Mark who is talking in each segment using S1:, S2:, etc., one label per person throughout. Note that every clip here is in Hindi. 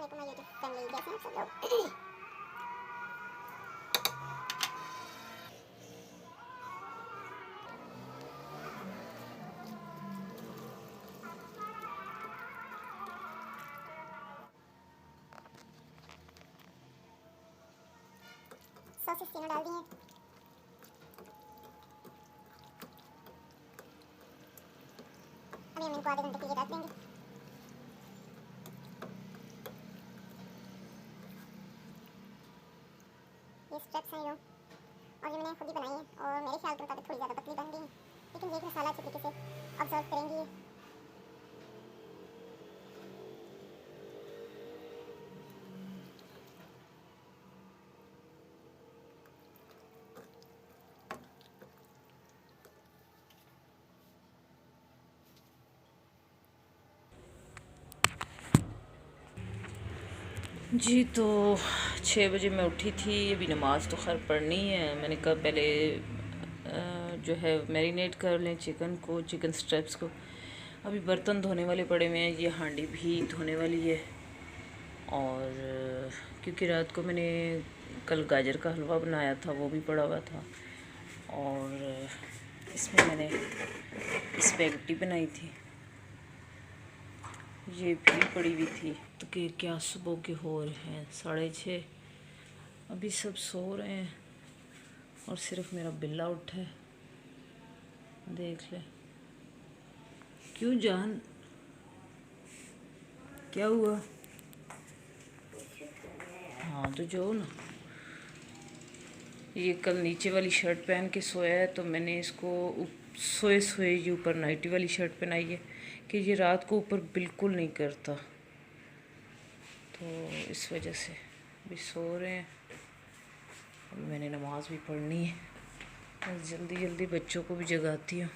S1: अस्सलाम वालेकुम यूट्यूब फैमिली, कैसे हैं सब लोग। सॉसेस तीनों डाल दिए। अभी हम इनको आधे घंटे के लिए रख देंगे। ये स्ट्रेप्स हैं जो, और ये मैंने खुद ही बनाई है और मेरे ख्याल के मुताबिक थोड़ी ज़्यादा पतली बन गई है, लेकिन ये मसाला अच्छे तरीके से ऑब्जर्व करेंगी ये।
S2: जी तो 6 बजे मैं उठी थी। अभी नमाज़ तो खैर पढ़नी है। मैंने कहा पहले जो है मैरिनेट कर लें चिकन को, चिकन स्ट्रिप्स को। अभी बर्तन धोने वाले पड़े हुए हैं, ये हांडी भी धोने वाली है। और क्योंकि रात को मैंने कल गाजर का हलवा बनाया था, वो भी पड़ा हुआ था। और इसमें मैंने स्पैगेटी बनाई थी, ये भी पड़ी हुई थी। तो कि क्या सुबह के हो रहे हैं 6:30, अभी सब सो रहे हैं और सिर्फ मेरा बिल्ला उठा है। देख ले, क्यों जान, क्या हुआ? हाँ तो जो ना, ये कल नीचे वाली शर्ट पहन के सोया है, तो मैंने इसको सोए सोए ये ऊपर नाइटी वाली शर्ट पहनाई है कि ये रात को ऊपर बिल्कुल नहीं करता, तो इस वजह से भी सो रहे हैं। अभी मैंने नमाज़ भी पढ़नी है, बस जल्दी जल्दी बच्चों को भी जगाती हूँ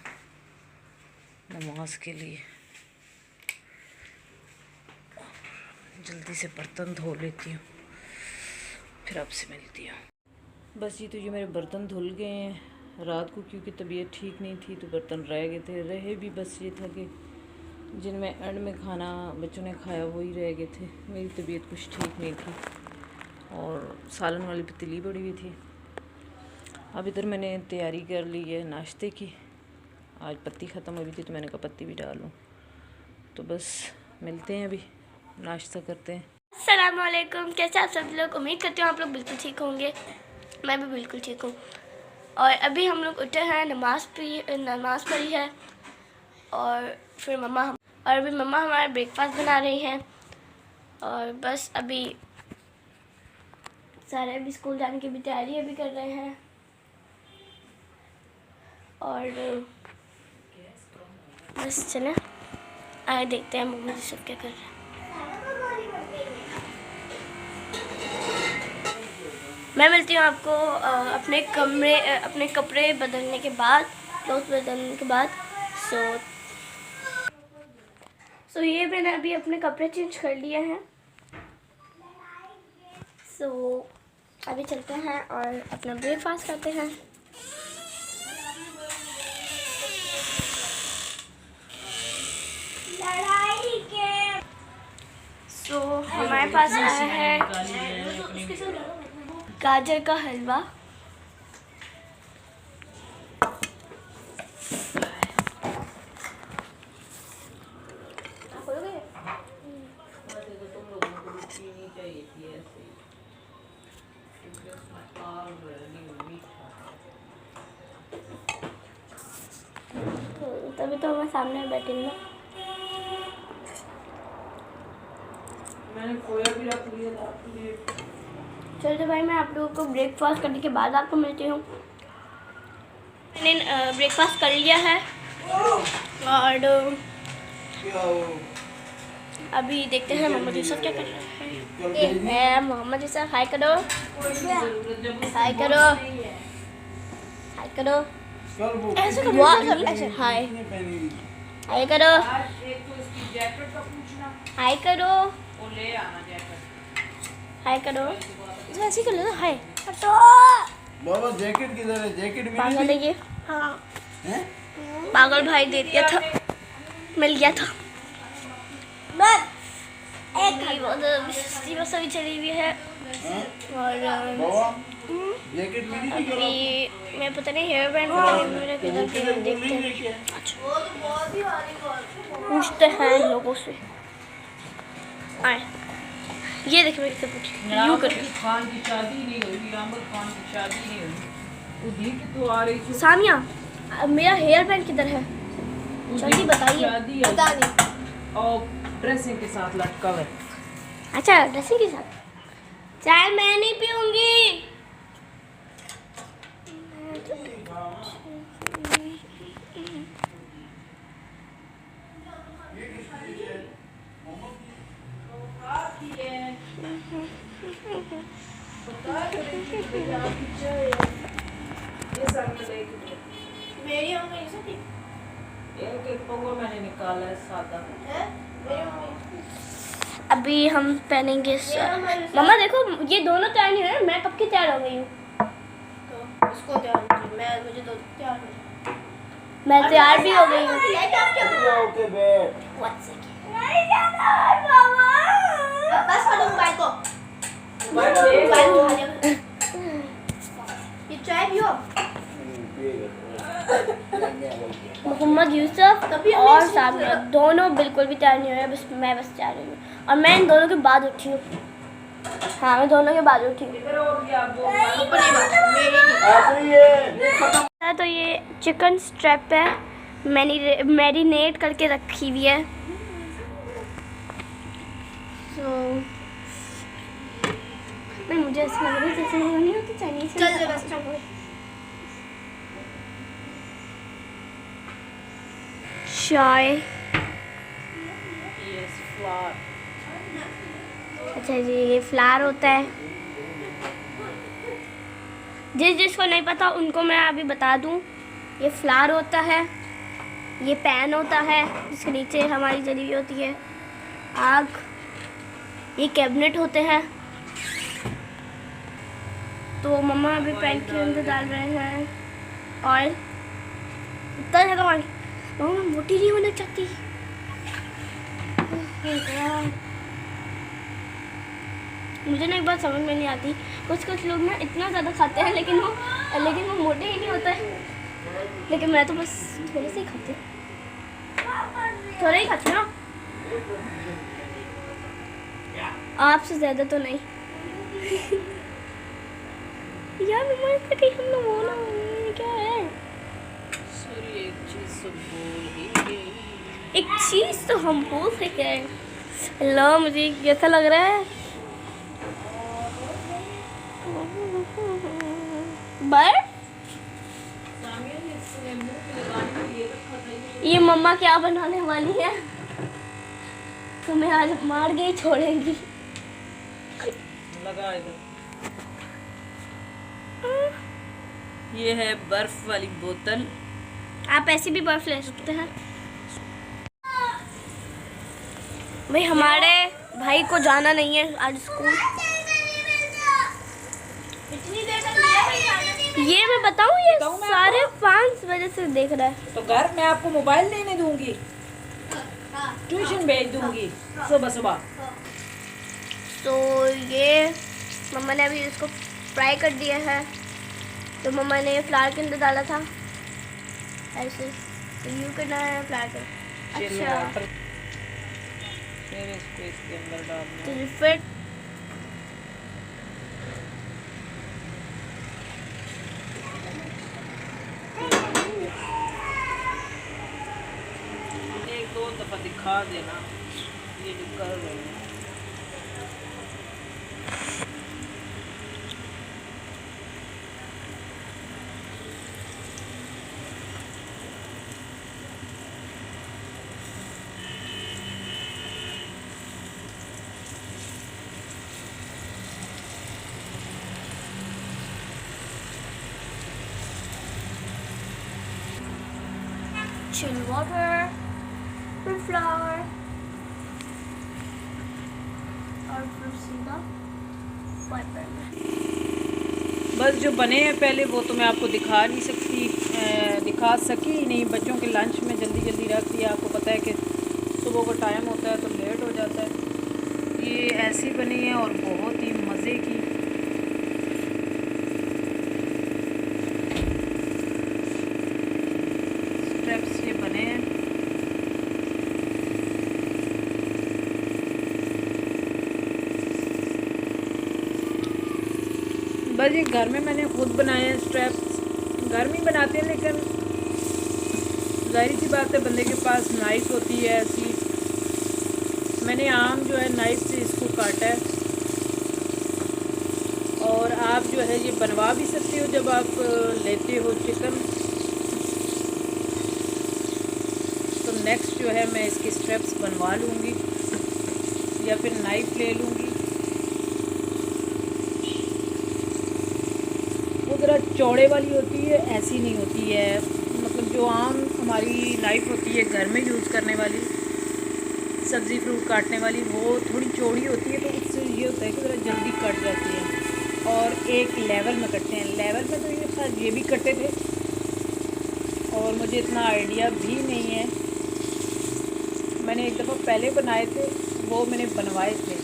S2: नमाज के लिए। जल्दी से बर्तन धो लेती हूँ, फिर आपसे मिलती हूँ। बस ये मेरे बर्तन धुल गए हैं रात को, क्योंकि तबीयत ठीक नहीं थी तो बर्तन रह गए थे। रहे भी बस ये था कि जिनमें एंड में खाना बच्चों ने खाया वही रह गए थे। मेरी तबीयत कुछ ठीक नहीं थी और सालन वाली पतीली पड़ी हुई थी। अब इधर मैंने तैयारी कर ली है नाश्ते की। आज पत्ती ख़त्म हुई थी तो मैंने कहा पत्ती भी डालूं। तो बस मिलते हैं, अभी नाश्ता करते हैं।
S3: अस्सलाम वालेकुम, कैसे आप सब लोग। उम्मीद करती हूँ आप लोग बिल्कुल ठीक होंगे। मैं भी बिल्कुल ठीक हूँ। और अभी हम लोग उठे हैं, नमाज़ पढ़ी है और फिर अभी मम्मा हमारा ब्रेकफास्ट बना रही हैं। और बस अभी सारे अभी स्कूल जाने की भी तैयारी अभी कर रहे हैं। और बस चलें आगे देखते हैं मम्मा जी सब क्या कर रहे हैं। मैं मिलती हूँ आपको अपने कपड़े बदलने के बाद, क्लोथ बदलने के बाद। सो ये मैंने अभी अपने कपड़े चेंज कर लिए हैं। सो अभी चलते हैं और अपना ब्रेकफास्ट करते हैं। सो हमारे पास आया है गाजर का हलवा। तभी तो मैं सामने बैठी हूँ।
S2: मैंने खोया भी रख लिया था।
S3: चलते भाई, मैं आप लोगों को ब्रेकफास्ट करने के बाद आपको मिलती हूँ। मैंने ब्रेकफास्ट कर लिया है और अभी देखते हैं मोहम्मद यूसुफ क्या कर रहे हैं। मोहम्मद यूसुफ हाय करो, हाय करो, हाय करो, ऐसे करो, ऐसे हाय हाय करो, हाय करो, हाय करो, ऐसे कर लो हाय।
S4: बाबा जैकेट किधर है? जैकेट
S3: पागल
S4: मिली
S3: है ये। हाँ
S4: है?
S3: पागल भाई दे दिया था, मिल गया था। बस अभी चली हुई है और
S4: बाबा जैकेट मिली थी क्या
S3: अभी मैं पता नहीं हेयर बैंड मेरा किधर गया देखते हैं। पूछते हैं लोगों से। आए ये देखिए मैं किससे पूछी यूँ कर
S2: खान की शादी नहीं हुई, आमद खान की शादी नहीं हुई। वो दी कि तो आ रही थी।
S3: सामिया मेरा हेयर बैंड किधर है? जल्दी बताइए।
S2: शादी है
S3: पता नहीं।
S2: और ड्रेसिंग के साथ लटका हुआ है।
S3: अच्छा ड्रेसिंग के साथ। चाय मैं नहीं पीऊंगी। मेरी
S2: मैंने निकाला है सादा।
S3: अभी हम पहनेंगे मम्मा देखो ये दोनों तैयार नहीं है। मैं कब की तैयार हो गई हूँ।
S5: इसको तैयार मुझे तो तैयार हो
S3: मैं तैयार भी हो गई हूँ।
S4: ओके बैठ
S5: बस करो मोबाइल को ये चाय पियो
S3: मोहम्मद यूसुफ और सामिया दोनों बिल्कुल भी तैयार नहीं हुए। बस मैं तैयार हुई हूँ और मैं इन दोनों के बाद उठी हूँ। हाँ मैं दोनों के बाद उठी हूँ। तो ये चिकन स्ट्रैप है मैरिनेट करके रखी हुई है। तो नहीं मुझे ऐसा लग रहा है जैसे नहीं होती चाइनीज।
S5: चल बस
S3: चाय
S2: यस फ्लावर।
S3: अच्छा जी ये फ्लावर होता है। जिसको नहीं पता उनको मैं अभी बता दूं। ये फ्लावर होता है, ये पैन होता है जिसके नीचे हमारी जली हुई होती है आग, ये कैबिनेट होते हैं। तो मम्मा अभी पैन के अंदर डाल रहे हैं ऑयल। इतना ज़्यादा ऑयल मम्मा मोटी नहीं होना चाहती। मुझे ना एक बात समझ में नहीं आती। कुछ लोग ना इतना ज़्यादा खाते हैं लेकिन वो मोटे ही नहीं होते हैं। लेकिन मैं तो बस थोड़े से ही खाती हूँ। थोड़ा ही खाती हूँ ना, आपसे ज़्यादा तो नहीं। यार मम्मा इसका कहीं हम लोग बोला क्या है।
S2: सॉरी एक चीज़ तो बोल ही गई।
S3: एक चीज़ तो हम भूल गए। लो मुझे कैसा लग रहा है। बस ये मम्मा क्या बनाने वाली है तुम्हें आज मार के ही छोड़ेंगी।
S2: लगा इधर। ये है बर्फ वाली बोतल।
S3: आप ऐसे भी बर्फ ले सकते हैं। भाई हमारे भाई को जाना नहीं है आज स्कूल। ये मैं बताऊं ये सारे 5 बजे से देख रहा है।
S2: तो घर मैं आपको मोबाइल लेने दूंगी, ट्यूशन भेज दूंगी सुबह सुबह।
S3: तो ये मम्मा ने अभी इसको फ्राई कर दिया है। तो मम्मा ने फ्लावर के अंदर डाला था ऐसे, तो यूँ करना है फ्लावर कर। अच्छा
S2: फिर इसको इसके अंदर डालना।
S3: तो फिर
S2: एक दो दफा दिखा देना ये जो कर रहे हैं।
S3: chill water फिर फ्लावर और फिर सीधा वाइपर में।
S2: बस जो बने हैं पहले वो तो मैं आपको दिखा सकी नहीं। बच्चों के लंच में जल्दी जल्दी रख दिया। आपको पता है कि सुबह को टाइम होता है तो लेट हो जाता है। ये ऐसी बनी है और बहुत ही मज़े की। स्टेप्स ये बने हैं। बस ये घर में मैंने खुद बनाए हैं स्ट्रैप्स। घर में ही बनाते हैं, लेकिन जाहिर सी बात है बंदे के पास नाइफ होती है ऐसी। मैंने आम जो है नाइफ से इसको काटा है। और आप जो है ये बनवा भी सकते हो जब आप लेते हो चिकन। तो नेक्स्ट जो है मैं इसके स्ट्रैप्स बनवा लूँगी या फिर नाइफ ले लूँगी। वो ज़रा चौड़े वाली होती है, ऐसी नहीं होती है। मतलब जो आम हमारी नाइफ होती है घर में यूज़ करने वाली, सब्ज़ी फ्रूट काटने वाली, वो थोड़ी चौड़ी होती है। तो उससे ये होता है कि ज़रा जल्दी कट जाती है और एक लेवल में कटते हैं। लेवल में तो ये शायद ये भी कटे थे और मुझे इतना आइडिया भी नहीं है। मैंने एक दफ़ा पहले बनाए थे, वो मैंने बनवाए थे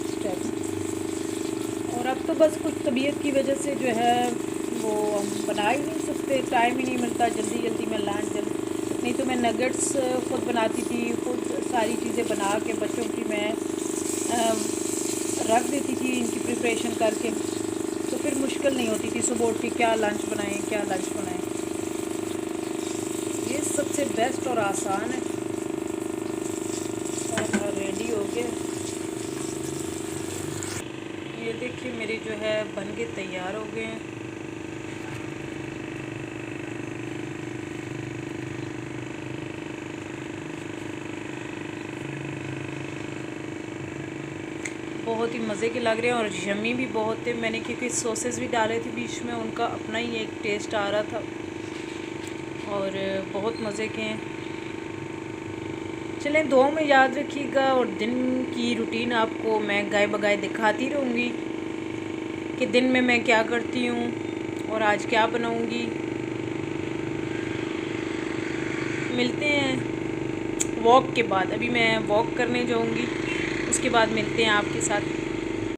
S2: स्टेप्स। और अब तो बस कुछ तबीयत की वजह से जो है वो हम बना ही नहीं सकते, टाइम ही नहीं मिलता जल्दी जल्दी में लैंड चल। नहीं तो मैं नगेट्स खुद बनाती थी, खुद सारी चीज़ें बना के बच्चों की मैं रख देती थी इनकी प्रिपरेशन करके। तो फिर मुश्किल नहीं होती थी सुबह उठ के क्या लंच बनाएं क्या लंच बनाएं। ये सबसे बेस्ट और आसान है। और रेडी हो गए। ये देखिए मेरे जो है बन के तैयार हो गए हैं। बहुत ही मज़े के लग रहे हैं और यम्मी भी बहुत थे। मैंने क्योंकि सॉसेस भी डाले थे बीच में, उनका अपना ही एक टेस्ट आ रहा था और बहुत मज़े के हैं। चलें दुआ में याद रखिएगा और दिन की रूटीन आपको मैं गाय बगाए दिखाती रहूँगी कि दिन में मैं क्या करती हूँ और आज क्या बनाऊँगी। मिलते हैं वॉक के बाद। अभी मैं वॉक करने जाऊँगी, उसके बाद मिलते हैं आपके साथ।